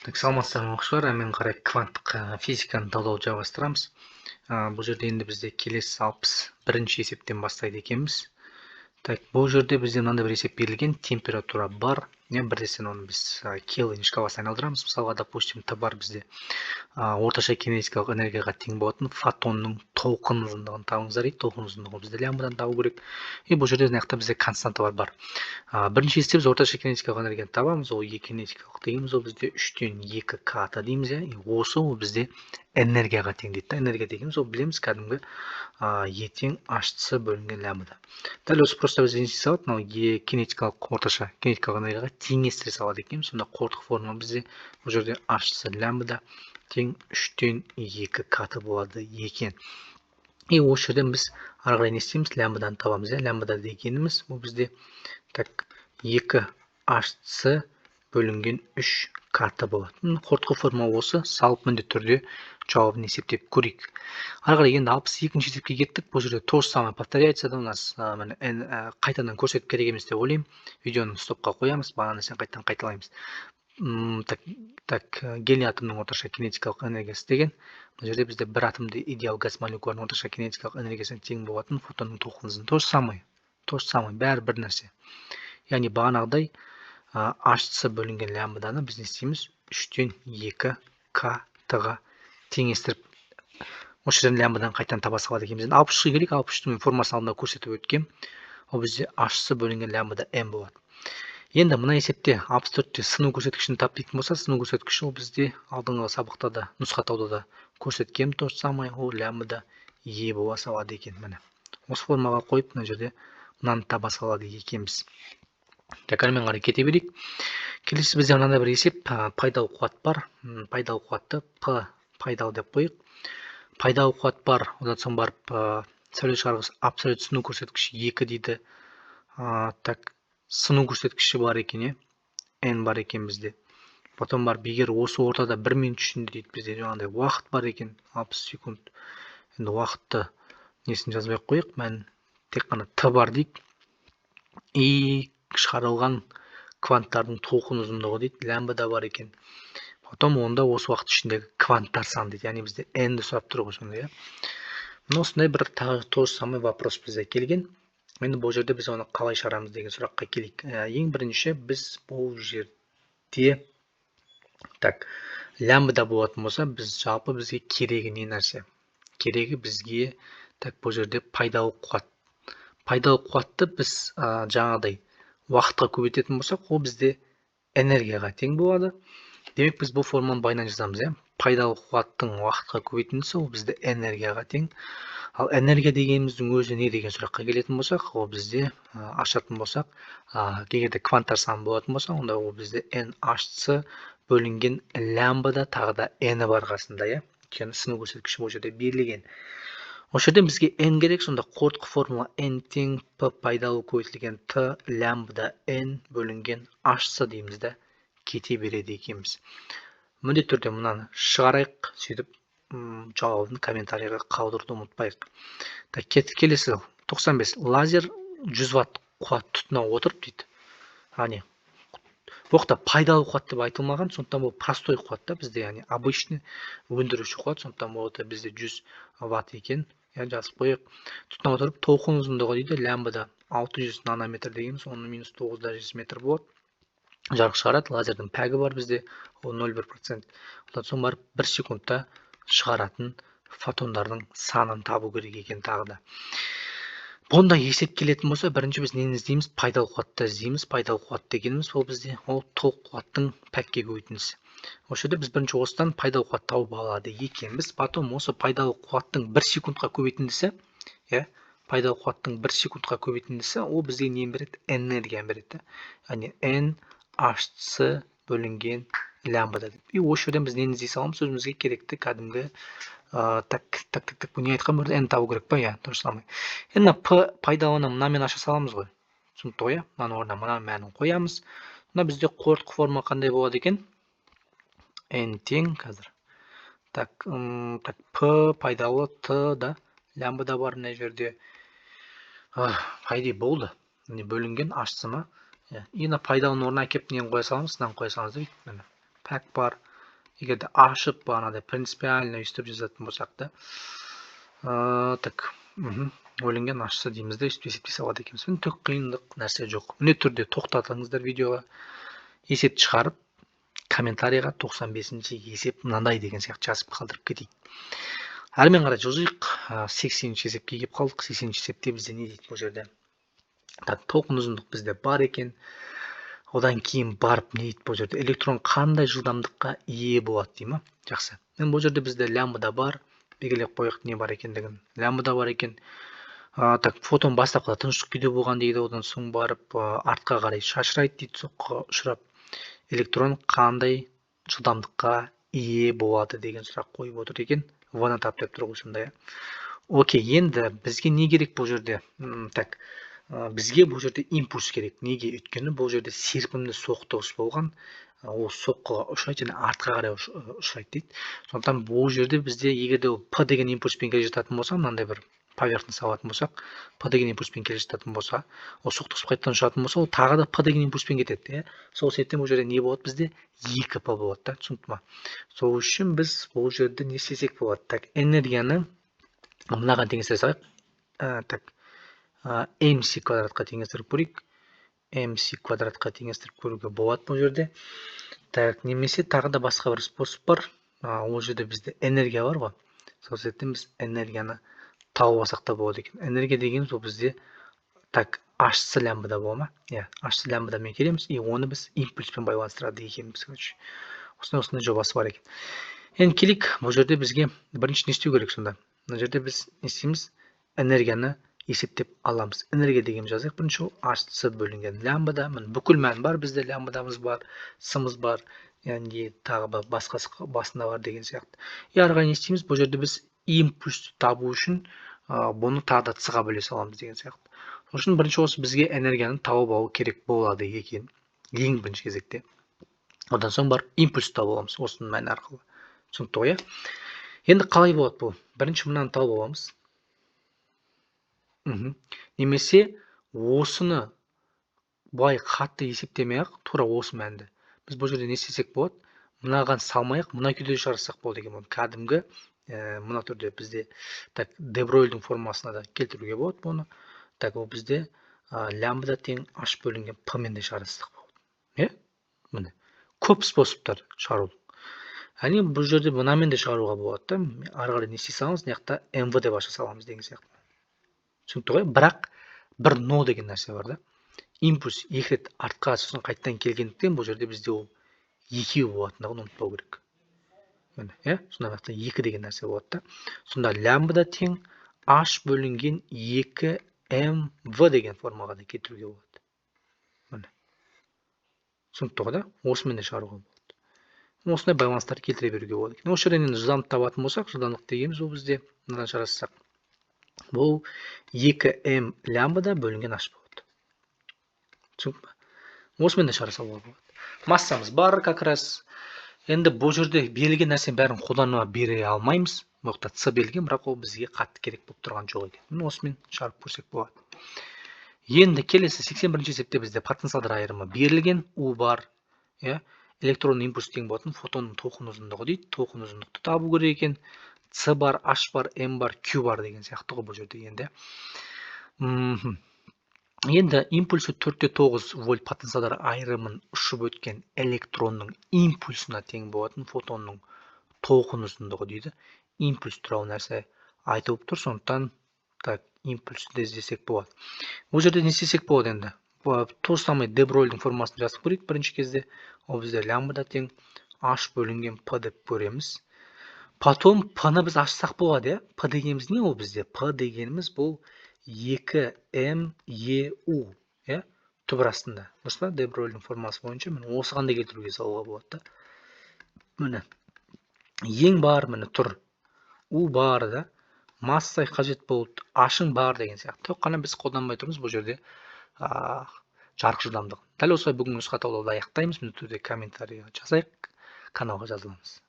Так, саламатсыздарбы окуучулар, мен карай кванттык физиканы талдаууду жалгастырабыз. Бул жерде энди бизде келесі 61 эсептен баштайт экенбиз. Так, бул жерде бизде мындай бир эсеп берилген, температура бар, бир нерсени аны биз Келвин шкаласына айналдырабыз. Мисалга, допустим, Т бар бизде орточо кинетикалык энергияга тең болотун фотондун толкун узундугун табыңыздар дейт. Толкун узундугу бизде лямбдадан табуу керек. Бул жерде мынакта бизде константа бар. Биринчи эсепте биз орточо кинетикалык энергияны табамыз. Ол E кинетикалык дегенибиз, ол бизде 3/2 ката деймиз, Осы ол бизде энергияга тең дейт. Энергия дегенибиз ол билебиз кәдимги E тең Hc бөлүнгөн лямбда. Дәл осы просто биз не салат, мына E кинетикалык орточо кинетикалык энергияга теңестире салат экенбиз. Сонда кордук формула бизде бул жерде Hc лямбда тең 3/2 ката болот экен. Осы жерден биз ары карай не істейміз, лямбданы табамыз. Лямбда дегенimiz бул бизде так 2 Hc бөлінген 3 ката болот. Кордук формула осы. Салып міндетті түрде жауабын есептеп көрейік. Ары қарай енді 62-ші есепке кеттік. Бұл жерде то же самое повторяется. У нас қайтадан көрсетіп керек емес деп ойлаймын. Видеоны стопқа қоямыз, бағана нәрсені қайтадан қайталаймыз. Так, гелий атомның орташа кинетикалык энергиясы деген. Бұл жерде бізде бір атомды идеал газ молекулаларының орташа кинетикалык энергиясына тең болатын фотонның толқынының то же самое, бәрі бір нәрсе. Яғни бағанағыдай Hc бөлінген лямбданы біз не істейміз? 3/2 катаға теңестіріп, осы жерден лямбданы қайтадан таба салады екенбіз. 63-ға келейік. 63-тің формасын алдында көрсетіп өткем. Ол бізде Hc бөлінген лямбда m болады. Енді мына есепте 64-те сыну көрсеткішін тап дейтін болса, сыну көрсеткіші ол бізде алдыңғы сабақтарда, нұсқатауда да көрсеткем, то же самое, ол лямбда e бола салады екен. Міне осы формаға қойып, мына жерде мынаны таба салады екенбіз. Так, әрмен қарай кете берейік. Келесі бізде мынандай бір есеп, пайдалы қуат бар. Пайдалы қуатты P пайдалы деп қойық. Пайдалы қуат бар, одан соң барып сәуле шығарғыш абсолют сыну көрсеткіші 2 дейді. Так, сыну көрсеткіші бар екен, n бар екен бізде. Потом бар, егер осы ортада 1 минут ішінде дейді, бізде жаңағыдай уақыт бар екен, 60 секунд. Енді уақытты несін жазбай қойық, мән тек қана Т бар дейді. И шығарылған кванттардың толқын ұзындығы дейді, лямбда бар екен. Потом онда осы уақыт ішіндегі кванттар саны дейді, яғни бізде n-ді сұрап тұр ғой сонда. Осындай бір тағы то же самый вопрос бізде келген. Енді бұл жерде біз оны қалай шығарамыз деген сұраққа келейік. Ең бірінші біз бұл жерде так, лямбда болатын болса, біз жалпы бізге керегі не нәрсе? Керегі бізге так, бұл жерде пайдалы қуат. Пайдалы қуатты біз жаңағыдай уақытқа көбейтетін болсақ, ол бізде энергияға тең болады. Демек, біз бұл форманы байынан жазамыз. Пайдалы қуаттың уақытқа көбейтіндісі ол бізде энергияға тең. Ал энергия дегеніміздің өзі не деген сұраққа келетін болсақ, ол бізде ашатын болсақ, егерде кванттар саны болатын болса, онда ол бізде NHC бөлінген лямбда тағы да n бар қасында, өйткені сыну көрсеткіші бұл жерде берілген. Осы жерден бізге n керек, сонда кордук формула n тең p пайдалы көбейтілген t лямбда n бөлінген Hc дейміз де кете береді екенбіз. Міндетті түрде мынаны шығарайық, сөйтіп жауабын комментарийға қалдыруды ұмытпайық. Так, келесі 95. Лазер 100 ватт қуат тұтына отырып дейді. Яғни бұқта пайдалы қуат деп айтылмаған, сондықтан бұл простой қуат та бізде, яғни обычный өндіруші қуат, сондықтан бұл бізде 100 ватт екен. Жазып қойық. Тұтына отырып толқын ұзындығы дейді, лямбда 600 нанометр дегеніміз, оның -9 дәрежесі метр болады. Жарық шығарады, лазердің пәгі бар бізде, ол 0,1%. Одан соң барып 1 секундта шығаратын фотондардың санын табу керек екен тағы да. Бұнда есеп келетін болса, бірінші біз нені іздейміз? Пайдалы қуатты іздейміз. Пайдалы қуат дегеніміз ол бізде ол толық қуаттың пәкке көбейтіндісі. Осы жерде біз бірінші осыдан пайдалы қуат тауып алады екенбіз. Потом осы пайдалы қуаттың 1 секундқа көбейтіндісі, пайдалы қуаттың 1 секундқа көбейтіндісі, ол бізге нені береді? Энергия береді. Яғни NHC бөлінген лямбда. И осы жерден біз нені іздей саламыз? Өзімізге керекті кәдімгі бұл не айтқан бірді n табу керек па? То же самое. Енді p пайдаланы мынамен аша саламыз ғой. Түсінікті ғой, мынаның орнына мынаның мәнін қоямыз. Мына бізде кордук форма қандай болады екен? n тең қазір. Так, p пайдалы t да лямбда бар мына жерде. Пайда болды. Бөлінген Hc ма? Енді пайдалының орнына әкеп нені қоя саламыз? Мынаны қоя саламыз дейді. Пәк бар. егерде ашып бағанағыдай принципиально өйстіп жазатын болсақ та так бөлінген ашса дейміз де өйстіп есептей салады екенбіз. Түк қиындық нәрсе жоқ. Міне түрде тоқтатыңыздар видеоға, есеп шығарып комментарийға 95-ші есеп мынандай деген сияқты жазып қалдырып кетейік. Әрмен қарай жылжиық. 80-ші есепке келіп қалдық. 80-ші есепте бізде не дейді бұл жерде? Толқын ұзындық бізде бар екен. Одан кейін барып не дейді бұл жерде? Электрон қандай жылдамдыққа ие болады дей ма? Жақсы. Бұл жерде бізде лямбда бар. Белгілеп қояйық не бар екендігін. Лямбда бар екен. Фотон бастапқыда тыныштық күйде болған дейді. Одан соң барып артқа қарай шашырайды дейді. Соққыға ұшырап электрон қандай жылдамдыққа ие болады деген сұрақ қойып отыр екен. Ваны тап деп тұр осындай. Окей, енді бізге не керек бұл жерде? Бізге бұл жерде импульс керек. Неге? Өйткені бұл жерде серпімді соқтығыс болған. Ол соққыға ұшырайды және артқа қарай ұшырайды дейді. Сондықтан бұл жерде бізде егерде П деген импульспен келе жататын болса, мынандай бір поверхность алатын болсақ, П деген импульспен келе жататын болса, ол соқтығысып қайтадан ұшатын болса, ол тағы да П деген импульспен кетеді. Сол себептен бұл жерде не болады бізде? 2П болады да, түсінікті ма? Сол үшін біз бұл жерде не істесек болады? Энергияны мынаған теңестіре салайық. mc квадратқа теңестіріп көрейік. mc квадратқа теңестіріп көруге болады бұл жерде. Немесе тағы да басқа бір способ бар. Ол жерде бізде энергия бар ғой. Сол себептен біз энергияны тауып алсақ та болады екен. Энергия дегеніміз ол бізде H лямбда бола ма? H лямбдамен келеміз, и оны біз импульспен байланыстырады екенбіз. Осындай жобасы бар екен. Енді келейік, бұл жерде бізге бірінші не істеу керек сонда? Мына жерде біз не істейміз? Энергияны есептеп аламыз. Энергия деген жазайық. Бірінші ол H бөлінген лямбда. Бүкіл мән бар, бізде лямбдамыз бар, сымыз бар, яғни тағы басқасы басында бар деген сияқты. Ары қарай не істейміз? Бұл жерде біз импульсті табу үшін бұны тағы да С-ға бөле саламыз деген сияқты. Сол үшін бірінші осы бізге энергияны тауып алу керек болады екен. Ең бірінші кезекте. Одан соң бар импульсті тауып аламыз осының мәні арқылы. Түсінікті ғой? Енді қалай болады бұл? Бірінші мынаны тауып аламыз. Немесе осыны былай қатты есептемей-ақ, тура осы мәнді. Біз бұл жерде не істесек болады? Мынаған салмай-ақ, мына күйде шығарсақ болады деген болады. Кәдімгі мына түрде бізде де Бройльдің формасына да келтіруге болады бұны. Ол бізде лямбда тең H бөлінген П мен де шығарсақ болады. Міне. Көп способтар шығару. Бұл жерде мынамен де шығаруға болады. Ары қарай не істей саламыз, мына МВ деп аша саламыз деген сияқты. Түсінікті ғой? Бірақ бір но деген нәрсе бар да. Импульс екі рет артқа сосын қайттан келгендіктен бұл жерде бізде ол екеу болатындығын ұмытпау керек. Сонда екі деген нәрсе болады да. Сонда лямбда тең H бөлінген 2mv деген формаға да кетіруге болады. Түсінікті ғой да? Осымен де шығаруға болады. Осындай байланыстар келтіре беруге болады. Осы жерден енді жылдамдық табатын болсақ, жылдамдық дегеніміз ол бізде мынадан шығарсақ, бұл 2m лямбда бөлінген H болады. Түсінікті ме? Осымен де шығарса болады. Массамыз бар как раз. Енді бұл жерде берілген нәрсенің бәрін қолдануға бере алмаймыз. Бұл С берілген, бірақ ол бізге қатты керек болып тұрған жоқ екен. Осымен шығарып көрсек болады. Енді келесі 81-ші есепте бізде потенциалдар айырымы берілген, U бар. Электронның импульс тең болатын фотонның толқын ұзындығы дейді. Толқын ұзындықты табу керек екен. С бар, H бар, M бар, Q бар деген сияқты ғой бұл жерде енді. Енді импульсы 4,9 вольт потенциалдар айырымын ұшып өткен электронның импульсына тең болатын фотонның толқын ұзындығы дейді. Импульс туралы нәрсе айтылып тұр, сондықтан импульсті іздесек болады. Бұл жерде не істесек болады енді? То же самое де Бройльдің формасын жазып көрейік бірінші кезде. Ол бізде лямбда тең H бөлінген П деп көреміз. Потом П-ны біз ашсақ болады, П дегеніміз не ол бізде? П дегеніміз бұл 2mEU түбір астында. Дұрыс па? де Бройльдің формасы бойынша осыған да келтіруге салуға болады. Міне. Ең бар міне тұр. U бар да. Масса қажет болды. H-ың бар деген сияқты. Тек қана біз қолданбай тұрмыз бұл жерде жарық жылдамдығын. Дәл осылай бүгінгі нұсқа талдауды аяқтаймыз. Міне түрде комментарий жазайық, каналға жазыламыз.